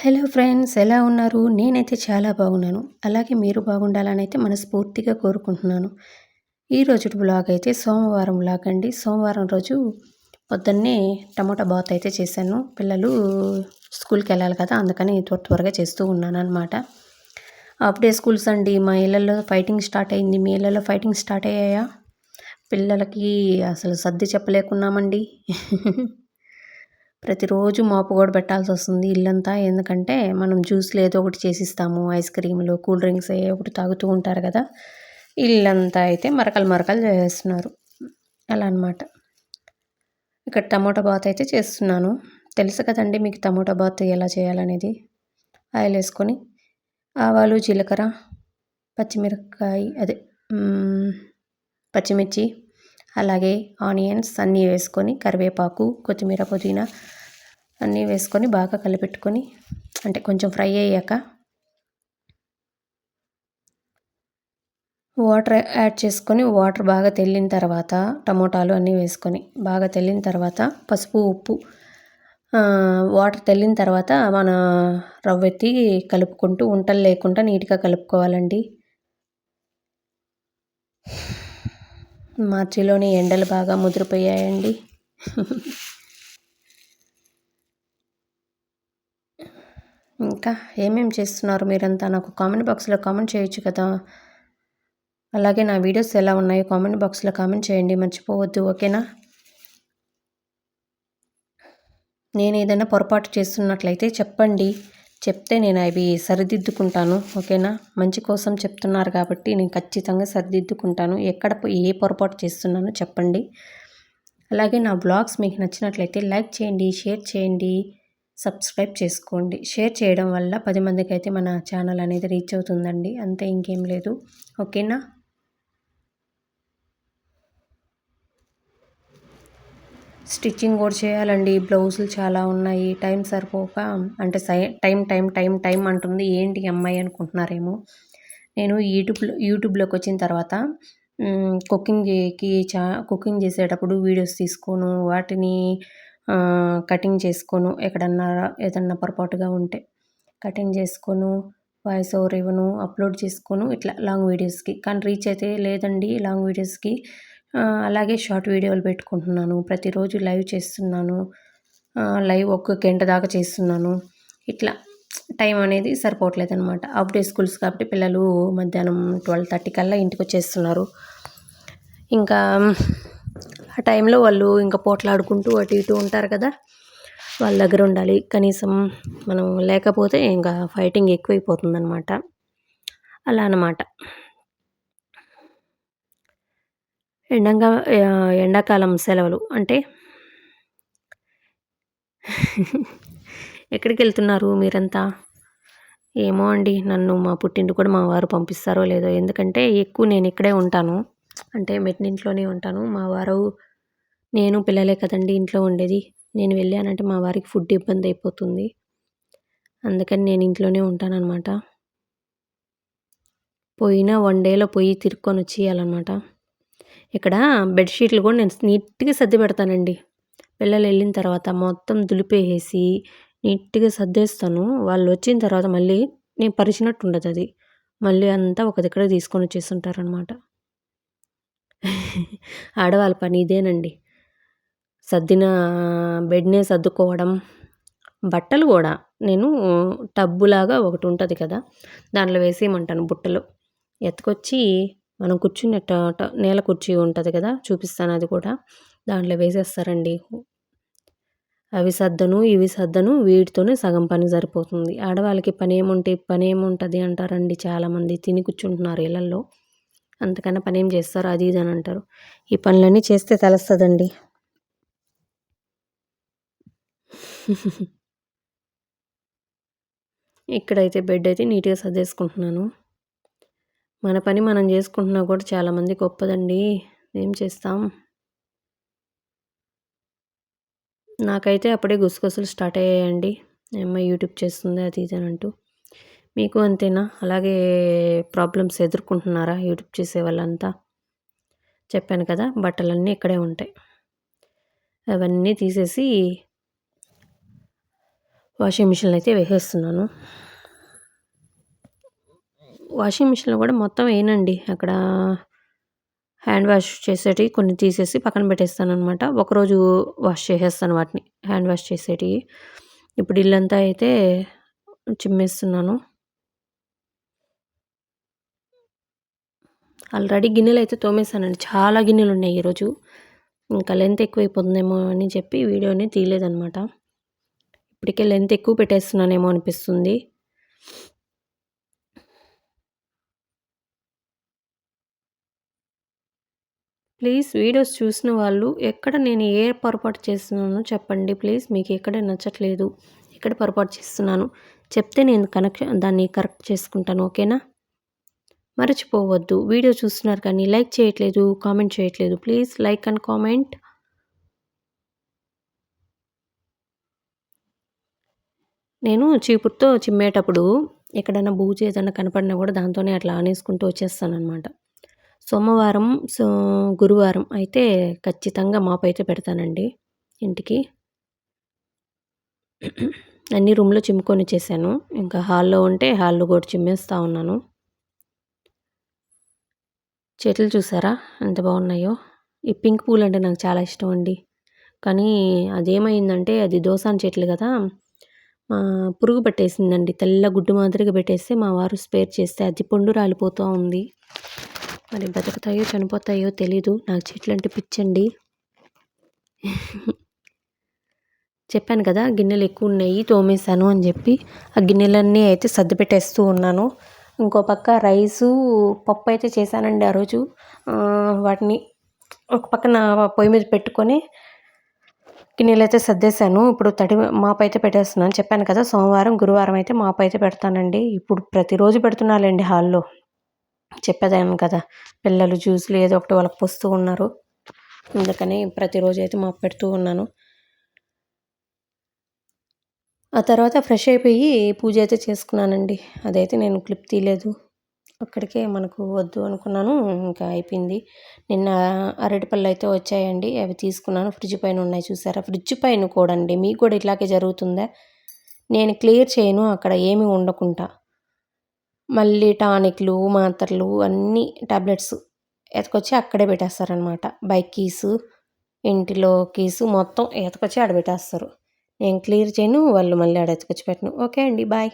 Hello friends, ఎలా ఉన్నారు? నేనైతే చాలా బాగున్నాను. అలాగే మీరు బాగుండాలనైతే మనస్ఫూర్తిగా కోరుకుంటున్నాను. ఈరోజుటి వ్లాగ్ అయితే సోమవారం వ్లాగ్ అండి. సోమవారం రోజు పొద్దున్నే టమోటా బాత్ అయితే చేశాను. పిల్లలు స్కూల్కి వెళ్ళాలి కదా, అందుకని త్వరగా చేస్తూ ఉన్నానన్నమాట. హాఫ్ డే స్కూల్స్ అండి. మా ఇళ్ళల్లో ఫైటింగ్ స్టార్ట్ అయింది. మీ ఇళ్ళల్లో ఫైటింగ్ స్టార్ట్ అయ్యాయా? పిల్లలకి అసలు సర్ది చెప్పలేకున్నామండి. ప్రతిరోజు మాపు కూడా పెట్టాల్సొస్తుంది ఇల్లంతా. ఎందుకంటే మనం జ్యూస్‌లు ఏదో ఒకటి చేసిస్తాము. ఐస్ క్రీములు, కూల్ డ్రింక్స్ ఏయో ఒకటి తాగుతూ ఉంటారు కదా! ఇల్లంతా అయితే మరకలు మరకలు చేసేస్తున్నారు. అలా అనమాట. ఇక్కడ టమోటా బాత్ అయితే చేస్తున్నాను. తెలుసు కదండీ మీకు టమోటా బాత్ ఎలా చేయాలనేది. ఆయిలేసుకొని ఆవాలు, జీలకర్ర, పచ్చిమిరపకాయ అదే పచ్చిమిర్చి, అలాగే ఆనియన్స్ అన్నీ వేసుకొని, కరివేపాకు, కొత్తిమీర, పుదీనా అన్నీ వేసుకొని బాగా కలిపెట్టుకొని, అంటే కొంచెం ఫ్రై అయ్యాక వాటర్ యాడ్ చేసుకొని, వాటర్ బాగా తెల్లిన తర్వాత టమోటాలు అన్నీ వేసుకొని బాగా తెల్లిన తర్వాత పసుపు, ఉప్పు, వాటర్ తెల్లిన తర్వాత మన రవ్వెత్తి కలుపుకుంటూ ఉంటలు లేకుండా నీట్గా కలుపుకోవాలండి. మార్చిలోని ఎండలు బాగా ముదిరిపోయాయండి. ఇంకా ఏమేమి చేస్తున్నారు మీరంతా? నాకు కామెంట్ బాక్స్లో కామెంట్ చేయొచ్చు కదా. అలాగే నా వీడియోస్ ఎలా ఉన్నాయో కామెంట్ బాక్స్లో కామెంట్ చేయండి, మర్చిపోవద్దు. ఓకేనా? నేను ఏదైనా పొరపాటు చేస్తున్నట్లయితే చెప్పండి. చెప్తే నేను అవి సరిదిద్దుకుంటాను. ఓకేనా? మంచి కోసం చెప్తున్నారు కాబట్టి నేను ఖచ్చితంగా సరిదిద్దుకుంటాను. ఎక్కడ ఏ పొరపాటు చేస్తున్నానో చెప్పండి. అలాగే నా బ్లాగ్స్ మీకు నచ్చినట్లయితే లైక్ చేయండి, షేర్ చేయండి, సబ్స్క్రైబ్ చేసుకోండి. షేర్ చేయడం వల్ల 10 మందికి అయితే మన ఛానల్ అనేది రీచ్ అవుతుందండి. అంతే, ఇంకేం లేదు. ఓకేనా? స్టిచ్చింగ్ కూడా చేయాలండి. బ్లౌజులు చాలా ఉన్నాయి. టైం సరిపోక, అంటే టైం అంటుంది. ఏంటి అమ్మాయి అనుకుంటున్నారేమో. నేను యూట్యూబ్లోకి వచ్చిన తర్వాత కుకింగ్ చేసేటప్పుడు వీడియోస్ తీసుకోను, వాటిని కటింగ్ చేసుకోను. ఎక్కడన్నా ఏదన్నా పొరపాటుగా ఉంటే కటింగ్ చేసుకోను, వాయిస్ ఓవర్ ఇవ్వను, అప్లోడ్ చేసుకోను. ఇట్లా లాంగ్ వీడియోస్కి కానీ రీచ్ అయితే లేదండి లాంగ్ వీడియోస్కి. అలాగే షార్ట్ వీడియోలు పెట్టుకుంటున్నాను. ప్రతిరోజు లైవ్ చేస్తున్నాను. లైవ్ ఒక గంట దాకా చేస్తున్నాను. ఇట్లా టైం అనేది సరిపోవట్లేదనమాట. హాఫ్ డే స్కూల్స్ కాబట్టి పిల్లలు మధ్యాహ్నం 12:30 కల్లా ఇంటికి వచ్చేస్తున్నారు. ఇంకా ఆ టైంలో వాళ్ళు ఇంకా పోట్లాడుకుంటూ అటు ఇటు ఉంటారు కదా, వాళ్ళ దగ్గర ఉండాలి. కనీసం మనం లేకపోతే ఇంకా ఫైటింగ్ ఎక్కువైపోతుందనమాట. అలా అనమాట. ఎండాకాలం సెలవులు అంటే ఎక్కడికెళ్తున్నారు మీరంతా? ఏమో అండి, నన్ను మా పుట్టింటికి కూడా మా వారు పంపిస్తారో లేదో. ఎందుకంటే ఎక్కువ నేను ఇక్కడే ఉంటాను. అంటే మెట్టినింట్లోనే ఉంటాను. మా వారు, నేను, పిల్లలే కదండీ ఇంట్లో ఉండేది. నేను వెళ్ళానంటే మా వారికి ఫుడ్ ఇబ్బంది అయిపోతుంది. అందుకని నేను ఇంట్లోనే ఉంటానన్నమాట. పోయినా 1 డేలో పోయి తిరుక్కొని వచ్చేయాలన్నమాట. ఇక్కడ బెడ్‌షీట్లు కూడా నేను నీట్‌గా సర్ది పెడతానండి. పిల్లలు వెళ్ళిన తర్వాత మొత్తం దులిపేసేసి నీట్‌గా సర్దేస్తాను. వాళ్ళు వచ్చిన తర్వాత మళ్ళీ నేను పరిచినట్టు ఉండదది. మళ్ళీ అంతా ఒక దగ్గరకి తీసుకొని వచ్చేస్తుంటారనమాట. ఆడవాళ్ళ పని ఇదేనండి. సర్దిన బెడ్‌నే సర్దుకోవడం. బట్టలు గూడా నేను టబ్బులాగా ఒకటి ఉంటది కదా, దాంట్లో వేసేయమంటాను బుట్టలో. ఎత్తుకొచ్చి మనం కూర్చునే నేల కుర్చీ ఉంటది కదా, చూపిస్తాను అది కూడా. దాంట్లో వేసేస్తారండి. అవి సర్దను, ఇవి సర్దను, వీటితోనే సగం పని సరిపోతుంది. ఆడవాళ్ళకి పనేముంటది అంటారండి చాలామంది. తిని కూర్చుంటున్నారు ఇళ్ళల్లో. అంతకన్నా పనేం చేస్తారు అది ఇది అని అంటారు. ఈ పనులన్నీ చేస్తే తెలుస్తదండి. ఇక్కడైతే బెడ్ అయితే నీట్‌గా సర్దేసుకుంటున్నాను. మన పని మనం చేసుకుంటున్నా కూడా చాలామంది గొప్పదండి. ఏం చేస్తాం. నాకైతే అప్పుడే గుసగుసలు స్టార్ట్ అయ్యాయండి. అమ్మాయి యూట్యూబ్ చేస్తుంది అది ఇది అని అంటూ. మీకు అంతేనా? అలాగే ప్రాబ్లమ్స్ ఎదుర్కొంటున్నారా యూట్యూబ్ చేసే వాళ్ళంతా? చెప్పాను కదా, బట్టలన్నీ ఇక్కడే ఉంటాయి. అవన్నీ తీసేసి వాషింగ్ మిషన్లో అయితే వేసేస్తున్నాను. వాషింగ్ మిషన్లో కూడా మొత్తం వేయనండి. అక్కడ హ్యాండ్ వాష్ చేసేటివి కొన్ని తీసేసి పక్కన పెట్టేస్తాననమాట. ఒకరోజు వాష్ చేసేస్తాను వాటిని, హ్యాండ్ వాష్ చేసేటివి. ఇప్పుడు ఇల్లంతా అయితే చిమ్మేస్తున్నాను. ఆల్రెడీ గిన్నెలయితే తోమేసానండి. చాలా గిన్నెలున్నాయి ఈరోజు. ఇంకా లెంత్ ఎక్కువైపోతుందేమో అని చెప్పి వీడియోని తీయలేదనమాట. ఇప్పటికే లెంత్ ఎక్కువ పెట్టేస్తున్నానేమో అనిపిస్తుంది. ప్లీజ్ వీడియోస్ చూసిన వాళ్ళు ఎక్కడ నేను ఏ పొరపాటు చేస్తున్నానో చెప్పండి ప్లీజ్. మీకు ఎక్కడ నచ్చట్లేదు, ఎక్కడ పొరపాటు చేస్తున్నాను చెప్తే నేను దాన్ని కరెక్ట్ చేసుకుంటాను. ఓకేనా? మర్చిపోవద్దు. వీడియో చూస్తున్నారు కానీ లైక్ చేయట్లేదు, కామెంట్ చేయట్లేదు. Please like and comment. నేను చీపురుతో చిమ్మేటప్పుడు ఎక్కడైనా బూజు ఏదైనా కనపడినా కూడా దాంతోనే అట్లా ఆనేసుకుంటూ వచ్చేస్తాననమాట. సోమవారం, గురువారం అయితే ఖచ్చితంగా మాపైతే పెడతానండి ఇంటికి. అన్ని రూమ్‌లో చిమ్ముకొనిచ్చేసాను. ఇంకా హాల్‌లో ఉంటే హాల్‌లో కూడా చిమ్మేస్తా ఉన్నాను. చెట్లు చూసారా ఎంత బాగున్నాయో? ఈ పింక్ పూలంటే నాకు చాలా ఇష్టం అండి. కానీ అదేమైందంటే అది దోసాన చెట్లు కదా! పురుగు పట్టేసిందండి. తెల్ల గుడ్డు మాదిరిగా పెట్టేస్తే మా వారు స్పేర్ చేస్తే అది పండు రాలిపోతూ ఉంది. మరి బతుకుతాయో చనిపోతాయో తెలీదు. నాకు చెట్లంటే పిచ్చండి. చెప్పాను కదా గిన్నెలు ఎక్కువ ఉన్నాయి తోమేశాను అని చెప్పి. ఆ గిన్నెలన్నీ అయితే సర్ది పెట్టేస్తూ ఉన్నాను. ఇంకో పక్క రైసు, పప్పు అయితే చేశానండి ఆ రోజు. వాటిని ఒక పక్కన పొయ్యి మీద పెట్టుకొని గిన్నెలైతే సర్దేశాను. ఇప్పుడు మాపైతే పెట్టేస్తున్నాను. చెప్పాను కదా సోమవారం, గురువారం అయితే మాపైతే పెడతానండి. ఇప్పుడు ప్రతిరోజు పెడుతున్నాలేండి హాల్‌లో. చెప్పేదాన్ని కదా! పిల్లలు జ్యూస్‌లు ఏదో ఒకటి వాళ్ళకి పోస్తూ ఉన్నారు. అందుకని ప్రతిరోజు అయితే మాపు పెడుతూ ఉన్నాను. ఆ తర్వాత ఫ్రెష్ అయిపోయి పూజ అయితే చేసుకున్నానండి. అదైతే నేను క్లిప్ తీయలేదు. అక్కడికే మనకు వద్దు అనుకున్నాను. ఇంకా అయిపోయింది. నిన్న అరటిపళ్ళు అయితే వచ్చాయండి. అవి తీసుకున్నాను. ఫ్రిడ్జ్ పైన ఉన్నాయి చూసారా? ఫ్రిడ్జ్ పైన కూడా అండి. మీకు కూడా ఇట్లాగే జరుగుతుందా? నేను క్లియర్ చేయను అక్కడ ఏమీ ఉండకుండా. మళ్ళీ టానిక్‌లు, మాత్రలు అన్నీ టాబ్లెట్స్ ఎత్తుకొచ్చి అక్కడే పెట్టేస్తారనమాట. బైక్ కీసు, ఇంటిలో కీసు మొత్తం ఎత్తుకొచ్చి ఆడ పెట్టేస్తారు. నేను క్లియర్ చేయను. వాళ్ళు మళ్ళీ ఆడ ఎత్తుకొచ్చి పెట్టను. ఓకే అండి. బాయ్.